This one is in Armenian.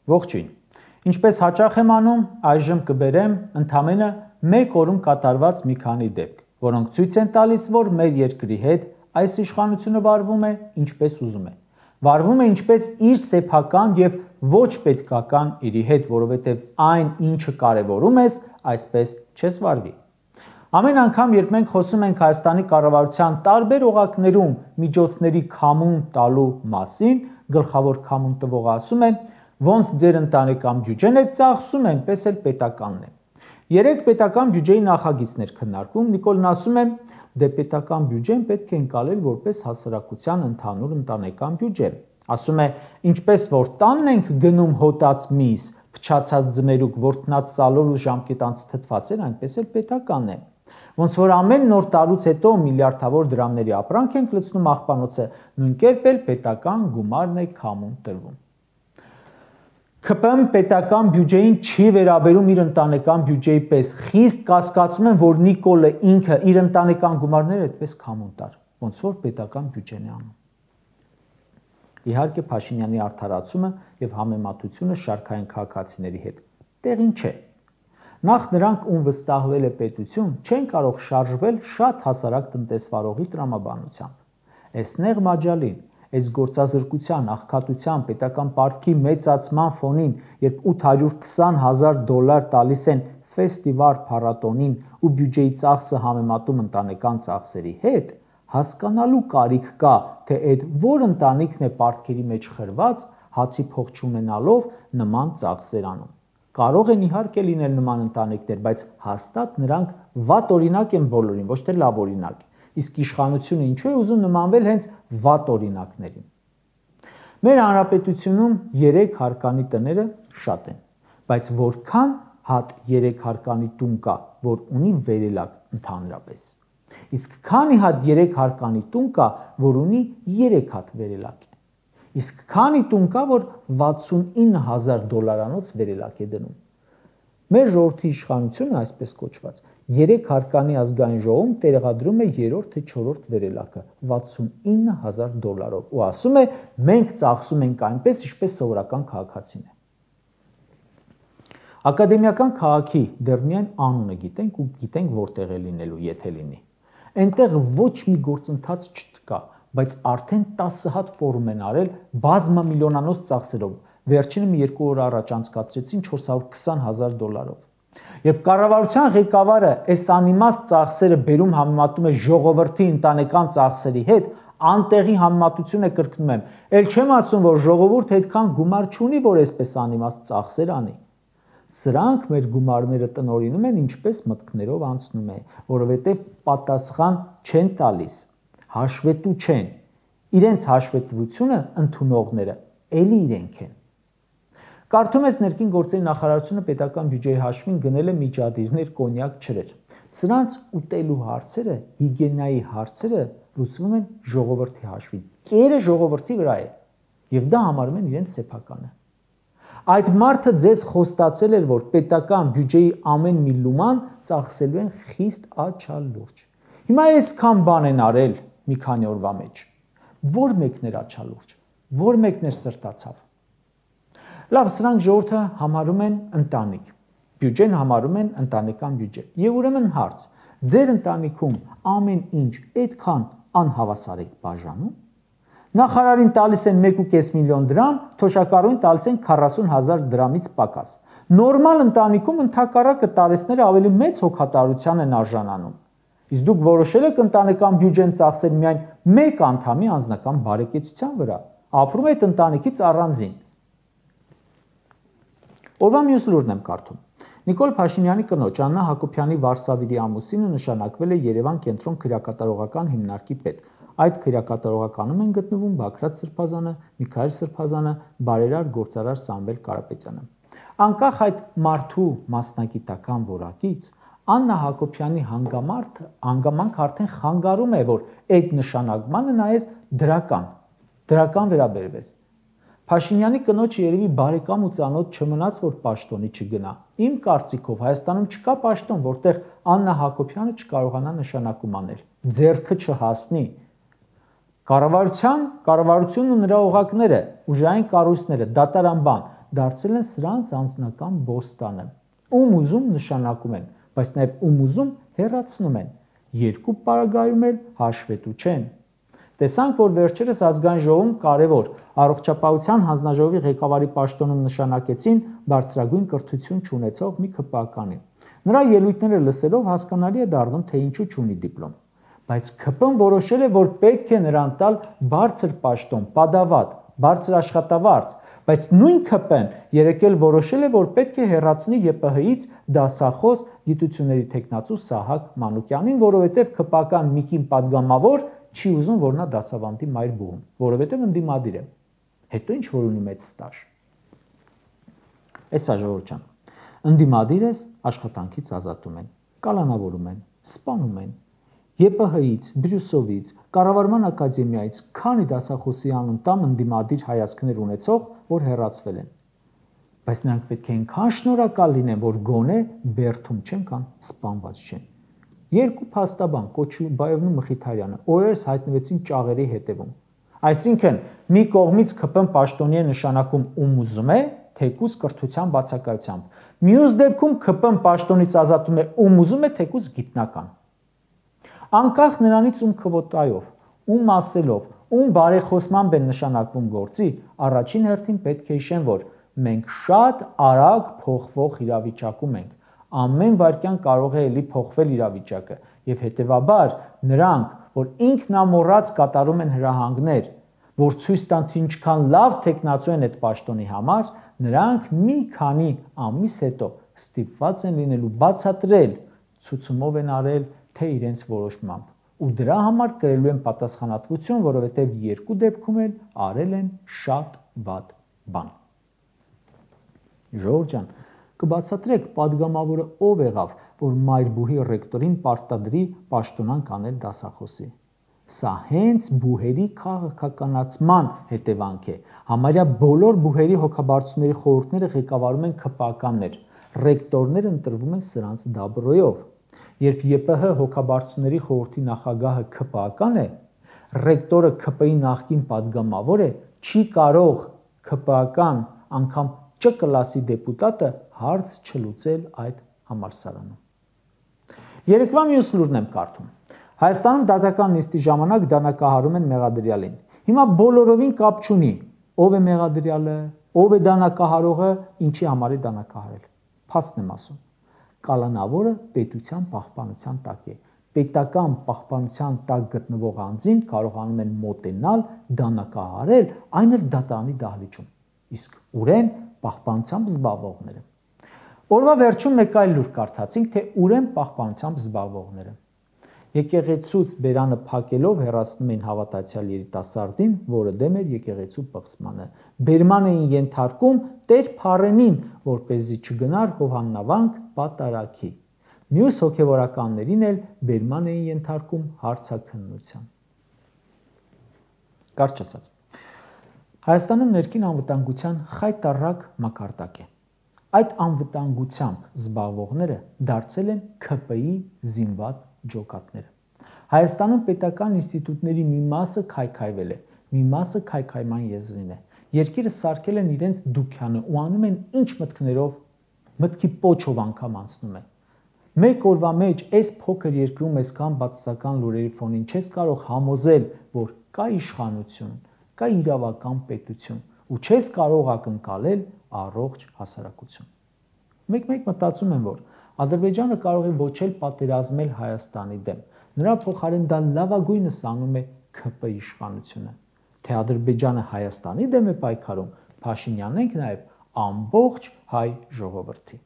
Ողջույն։ Ինչպես հաճախ եմ անում, այժմ կբերեմ ընդամենը մեկ օրում կատարված մի քանի դեպք, որոնք ցույց են տալիս, որ մեր երկրի հետ այս իշխանությունը վարվում է ինչպես ուզում է։ Վարվում է ինչպես իր սեփական եւ ոչ պետքական իրի հետ, որովհետեւ այն, ինչը կարևորում ես, այսպես չես վարվի։ Ամեն անգամ, երբ մենք խոսում ենք Հայաստանի կառավարության տարբեր օղակներում միջոցների քամուն տալու մասին, գլխավոր քամուն տվողը ասում է, ոնց ձեր ընտանեկան բյուջեն եք ծախսում, այնպես էլ պետականն է։ Երեք պետական բյուջեի նախագիծներ քննարկում, Նիկոլն ասում է, դե պետական բյուջեն պետք է ընկալել որպես հասարակության ընդհանուր ընտանեկան բյուջե։ Ասում է, ինչպես որ տանն ենք գնում հոտած միս, փչացած ձմերուկ, որտնած սալոր ու ժամկետանց թթվածեր, այնպես էլ պետականն է։ Ոնց որ ամեն նոր տարուց հետո միլիարդավոր դրամների ապրանք ենք լցնում աղբանոցը, նույն կերպ էլ պետական գումարն է քամուն տրվում։ ՔՊՄ պետական բյուջեին չի վերաբերում իր ընտանեկան բյուջեի պես, խիստ կասկածում են, որ Նիկոլը ինքը իր ընտանեկան գումարները այդպես քամուն տար, ոնց որ պետական բյուջեն է անում։ Իհարկե Փաշինյանի արդարացումը եւ համեմատությունը շարքային քաղաքացիների հետ տեղին չէ։ Նախ նրանք, ում վստահվել է պետություն, չեն կարող շարժվել շատ հասարակ տնտեսվարողի տրամաբանությամբ։ Էսներ Մաջալին, այս գործազրկության, աղքատության, պետական պարտքի մեծացման ֆոնին, երբ $820,000 տալիս են ֆեստիվալ փառատոնին ու բյուջեի ծախսը համեմատում ընտանեկան ծախսերի հետ, հասկանալու կարիք կա, թե այդ որ ընտանիքն է պարտքերի մեջ խրված, հացի փող չունենալով նման ծախսեր անում։ Կարող են իհարկե լինել նման ընտանիքներ, բայց հաստատ նրանք վատ օրինակ են բոլորին, ոչ թե լավ օրինակ։ Իսկ իշխանությունը ինչու է ուզում նմանվել հենց վատ օրինակներին։ Մեր հանրապետությունում 3 հարկանի տները շատ են, բայց որքան հատ 3 հարկանի տուն կա, որ ունի վերելակ ընդհանրապես։ Իսկ քանի հատ 3 հարկանի տուն կա, որ ունի 3 հատ վերելակ է։ Իսկ քանի տուն կա, որ $69,000 վերելակ է դնում։ Մեր ժողովրդի իշխանությունը, այսպես կոչված, 3 հարկանի ազգային ժողովում տեղադրում է 3-րդ թե 4-րդ վերելակը $69,000 ու ասում է, մենք ծախսում ենք այնպես, ինչպես սովորական քաղաքացին է։ Ակադեմիական քաղաքի դեռ միայն անունը գիտենք ու գիտենք որտեղ է լինելու, եթե լինի։ Այնտեղ ոչ մի գործընթաց չկա, բայց արդեն 10 հատ ֆորում են արել բազմամիլիոնանոց ծախսերով, վերջինը մի 2 օր առաջ անցկացրեցին $420,000։ Երբ կառավարության ղեկավարը այս անիմաստ ծախսերը բերում համեմատում է ժողովրդի ընտանեկան ծախսերի հետ, անտեղի համեմատություն է կրկնում եմ, ել չեմ ասում, որ ժողովուրդը այդքան գումար չունի, որ այսպես անիմաստ ծախսեր անի։ Սրանք մեր գումարները տնօրինում են ինչպես մտքներով անցնում է, որովհետև պատասխան չեն տալիս, հաշվետու չեն, իրենց հաշվետվությունը ընդունողները էլի իրենք են։ Կարդում ես ներքին գործերի նախարարությունը պետական բյուջեի հաշվին գնել է միջադիրներ, կոնյակ, ջրեր։ Սրանց ուտելու հարցերը, հիգիենայի հարցերը լուծվում են ժողովրդի հաշվին։ Կերը ժողովրդի վրա է, եւ դա համարում են իրենց սեփականը։ Այդ մարդը ձեզ խոստացել էր, որ պետական բյուջեի ամեն մի լուման ծախսելու են խիստ աչալուրջ։ Հիմա այսքան բան են արել մի քանի օրվա մեջ։ Որ մեկն էր աչալուրջ, որ մեկն էր սրտացավ։ Լավ, սրանք ժողովուրդը համարում են ընտանիք, բյուջեն համարում են ընտանեկան բյուջե։ Եվ ուրեմն հարց, ձեր ընտանիքում ամեն ինչ այդքան անհավասար եք բաժանում։ Նախարարին տալիս են 1.5 միլիոն դրամ, թոշակառուին տալիս են 40,000 դրամից պակաս։ Նորմալ ընտանիքում ընդհակառակը տարեցները ավելի մեծ հոգատարության են արժանանում։ Իսկ դուք որոշել եք ընտանեկան բյուջեն ծախսել միայն մեկ անդամի անձնական բարեկեցության վրա։ Ապրում եք ընտանիքից առանձին։ Օրվա մյուս լուրն եմ կարդում։ Նիկոլ Փաշինյանի կնոջ Աննա Հակոբյանի Վարշավիրի ամուսինը նշանակվել է Երևան կենտրոն քրեակատարողական հիմնարկի պետ։ Այդ քրեակատարողականում են գտնվում Բագրատ Սրբազանը, Միքայել Սրբազանը, բարերար գործարար Սամվել Կարապետյանը։ Անկախ այդ մարդու մասնագիտական որակից, Աննա Հակոբյանի հանգամանքը արդեն խանգարում է, որ այդ նշանակմանը նայես դրական վերաբերվես։ Փաշինյանի կնոջը երևի բարեկամ ու ծանոթ չմնաց, որ պաշտոնի չգնա։ Իմ կարծիքով Հայաստանում չկա պաշտոն, որտեղ Աննա Հակոբյանը չկարողանա նշանակում անել, ձեռքը չհասնի։ Կառավարությունն ու նրա օղակները, ուժային կառույցները, դատարանբան, դարձել են սրանց անձնական բոստանը։ Ում ուզում նշանակում են, բայց նաև ում ուզում հեռացնում են։ Երկու պարագայում էլ հաշվետու չեն։ Տեսանք, որ վերջերս ազգային ժողովում կարևոր առողջապահության հանձնաժողովի ղեկավարի պաշտոնում նշանակեցին բարձրագույն կրթություն չունեցող մի ՔՊԱ-կանի։ Նրա ելույթները լսելով հասկանալի է դառնում, թե ինչու չունի դիպլոմ։ Բայց ՔՊ-ն որոշել է, որ պետք է նրան տալ բարձր պաշտոն, պադավատ, բարձր աշխատավարձ, բայց նույն ՔՊ-ն երեկ էլ որոշել է, որ պետք է հեռացնի ԵՊՀ-ից դասախոս գիտությունների թեկնածու Սահակ Մանուկյանին, որովհետև ՔՊԱ-կան մի կին падգամավոր չի ուզում, որ նա դասավանդի մայր բուհում, որովհետև ընդդիմադիր է։ Հետո ինչ որ ունի մեծ ստաժ։ Էս է Ժողովուրդ ջան։ Ընդդիմադիր ես, աշխատանքից ազատում են, կալանավորում են, սպանում են։ ԵՊՀ-ից, Բրյուսովից, Կառավարման ակադեմիայից քանի դասախոսի անընդամ ընդդիմադիր հայացքներ ունեցող, որ հեռացվել են։ Բայց նրանք պետք է այնքան շնորհակալ լինեն, որ գոնե բերդում չեն կամ սպանված չեն։ Երկու փաստաբան Կոչուբաևն ու Մխիթարյանը օրերս հայտնվեցին ճաղերի հետևում։ Այսինքն մի կողմից ՔՊ-ն պաշտոնի է նշանակում ում ուզում է, թեկուզ կրթության բացակայությամբ։ Մյուս դեպքում ՔՊ-ն պաշտոնից ազատում է ում ուզում է, թեկուզ գիտնական։ Անկախ նրանից ում քվոտայով, ում ասելով, ում բարեխոսմամբ են նշանակվում գործի, առաջին հերթին պետք է հիշեն, որ մենք շատ արագ փոխվող իրավիճակում ենք։ Ամեն վայրկյան կարող է էլի փոխվել իրավիճակը եւ հետեւաբար նրանք, որ ինքնամոռաց կատարում են հրահանգներ, որ ցույց տան, թե ինչքան լավ տեխնացու են այդ պաշտոնի համար, նրանք մի քանի ամիս հետո ստիպված են լինելու բացատրել, ցուցումով են արել, թե իրենց որոշմամբ։ Ու դրա համար կրելու են պատասխանատվություն, որովհետև երկու դեպքում էլ արել են շատ վատ բան։ Ժողովուրդ ջան, կբացատրեք падգամավորը ով եղավ, որ մայրբուհի ռեկտորին պարտադրի պաշտոնանկ անել դասախոսի։ Սա հենց բուհերի քաղաքականացման հետևանք է։ Համարյա բոլոր բուհերի հոգաբարձությունների խորհուրդները ղեկավարում են ՔՊԱ-կաններ, ռեկտորները ընտրվում են սրանց դաբրոյով։ Երբ ԵՊՀ հոգաբարձությունների խորհրդի նախագահը ՔՊԱ-կան է, ռեկտորը ՔՊ-ի նախկին падգամավոր է, չի կարող ՔՊԱ-կան անգամ Չ կլասի դեպուտատը հարց չլուծել այդ համալսարանում։ Երեկվա մյուս լուրն եմ կարդում։ Հայաստանում դատական նիստի ժամանակ դանակահարում են մեղադրյալին։ Հիմա բոլորովին կապ չունի, ով է մեղադրյալը, ով է դանակահարողը, ինչի համար է դանակահարել։ Փաստն եմ ասում։ Կալանավորը պետության պահպանության տակ է։ Պետական պահպանության տակ գտնվող անձին կարողանում են մոտենալ, դանակահարել, այն էլ դատարանի դահլիճում։ Իսկ ուր են պահպանությամբ զբաղվողները։ Օրվա վերջում մեկ այլ լուր կարդացինք, թե ուր են պահպանությամբ զբաղվողները։ Եկեղեցուց բերանը փակելով հեռացնում էին հավատացյալ երիտասարդին, որը դեմ էր եկեղեցու պղծմանը։ Բերման էին ենթարկում Տեր Փարենին, որպեսզի չգնար հովաննավանք պատարագի։ Մյուս հոգևորականներին էլ բերման էին ենթարկում հարցաքննության։ Կարճ ասած, Հայաստանում ներքին անվտանգության խայտառակ մակարդակ է։ Այդ անվտանգությամբ զբաղվողները դարձել են ՔՊ-ի զինված ջոկատները։ Հայաստանում պետական ինստիտուտների մի մասը քայքայվել է, մի մասը քայքայման եզրին է։ Երկիրը սարքել են իրենց դուքյանը ու անում են ինչ մտքներով, մտքի պոչով անգամ անցնում է։ Մեկ օրվա մեջ այս փոքր երկրում այսքան բացասական լուրերի ֆոնին չես կարող համոզել, որ կա իշխանություն, կա իրավական պետություն ու չես կարող ակնկալել առողջ հասարակություն։ Մեկ-մեկ մտածում եմ, որ Ադրբեջանը կարող է ոչ էլ պատերազմել Հայաստանի դեմ, նրա փոխարեն դա լավագույնս անում է ՔՊ իշխանությունը։ Թե Ադրբեջանը Հայաստանի դեմ է պայքարում, Փաշինյանն ենք նաև ամբողջ հայ ժողովրդի։